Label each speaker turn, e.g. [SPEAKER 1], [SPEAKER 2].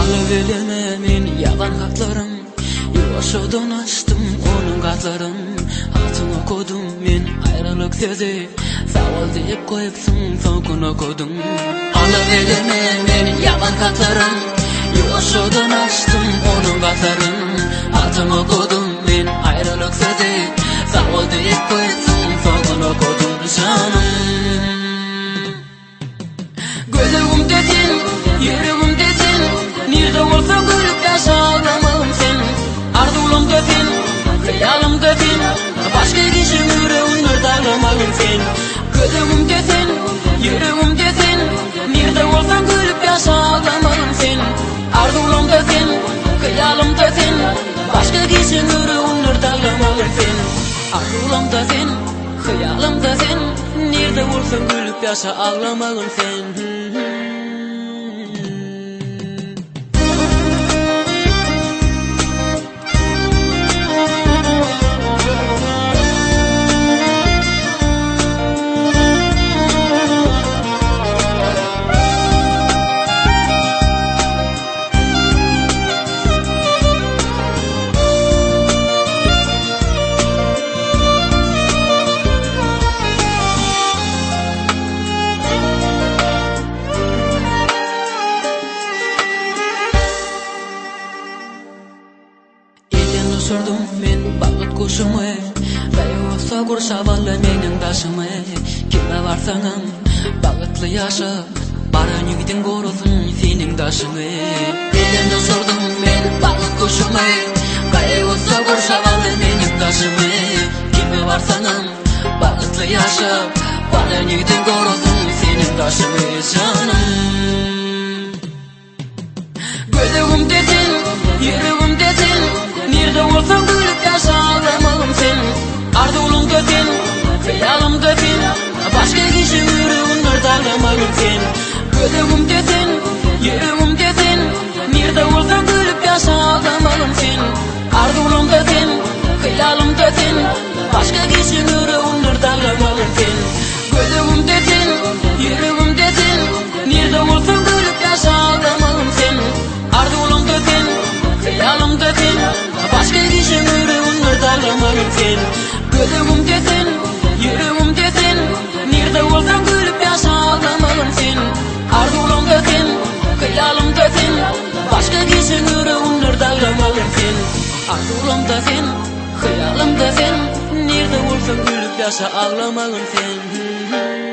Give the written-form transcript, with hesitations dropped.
[SPEAKER 1] Alıvereme men yalan haklarım, yuvaşadan açtım onun katlarım. Altın okudum men ayrılık sözü, sağol deyip koyupsun sokun okudum. Alıvereme men yalan haklarım, yuvaşadan açtım onun katlarım. Altın okudum men ayrılık sözü, sağol deyip koyupsun sokun okudum canım. Gözüm desin, yüreğim desin, nerede olsan gülüp yaşa ağlamalım sen. Arzulum desin, hayalım desin, başka kişinin yüreğini dağlamalım sen. Gözüm desin, yüreğim desin, nerede olsan gülüp yaşa ağlamalım sen. Arzulum desin, hayalım desin, başka kişinin yüreğini dağlamalım sen. Arzulum desin, hayalım desin, nerede olsan gülüp yaşa ağlamalım sen. Sordum men bağıt kuşumu, kaybolsa kurşavalı menin taşımı. Kime varsanım bağıtlı yaşa, baran yigidin korusun senin taşını. Elinde sordum men bağıt kuşumu, kaybolsa kurşavalı menin taşımı. Kime varsanım bağıtlı yaşa, baran yigidin korusun senin taşını canım. Gözüm desin, yüreğim desin, nerede olsan gülüp yaşa ağlamalım sen. Arzulum desin, hayalım desin, başka kişinin yüreğini dağlamalım sen. Gözüm desin, yüreğim desin, nerede olsan gülüp yaşa ağlamalım sen. Arzulum desin, hayalım desin, başka kişinin yüreğini dağlamalım sen. Gözüm desin, yüreğim desin, nerede olsan gülüp yaşa ağlamalım sen. Arzulum desin, hayalım desin, başka kişinin yüreğini dağlamalım sen. Gözüm desin, yüreğim desin, nerede olsan gülüp yaşa ağlamalım sen. Arzulum desin, hayalım desin, başka kişinin yüreğini dağlamalım sen. Arzulum desin, hayalım desin, nerede olsan gülüp yaşa ağlamalım sen.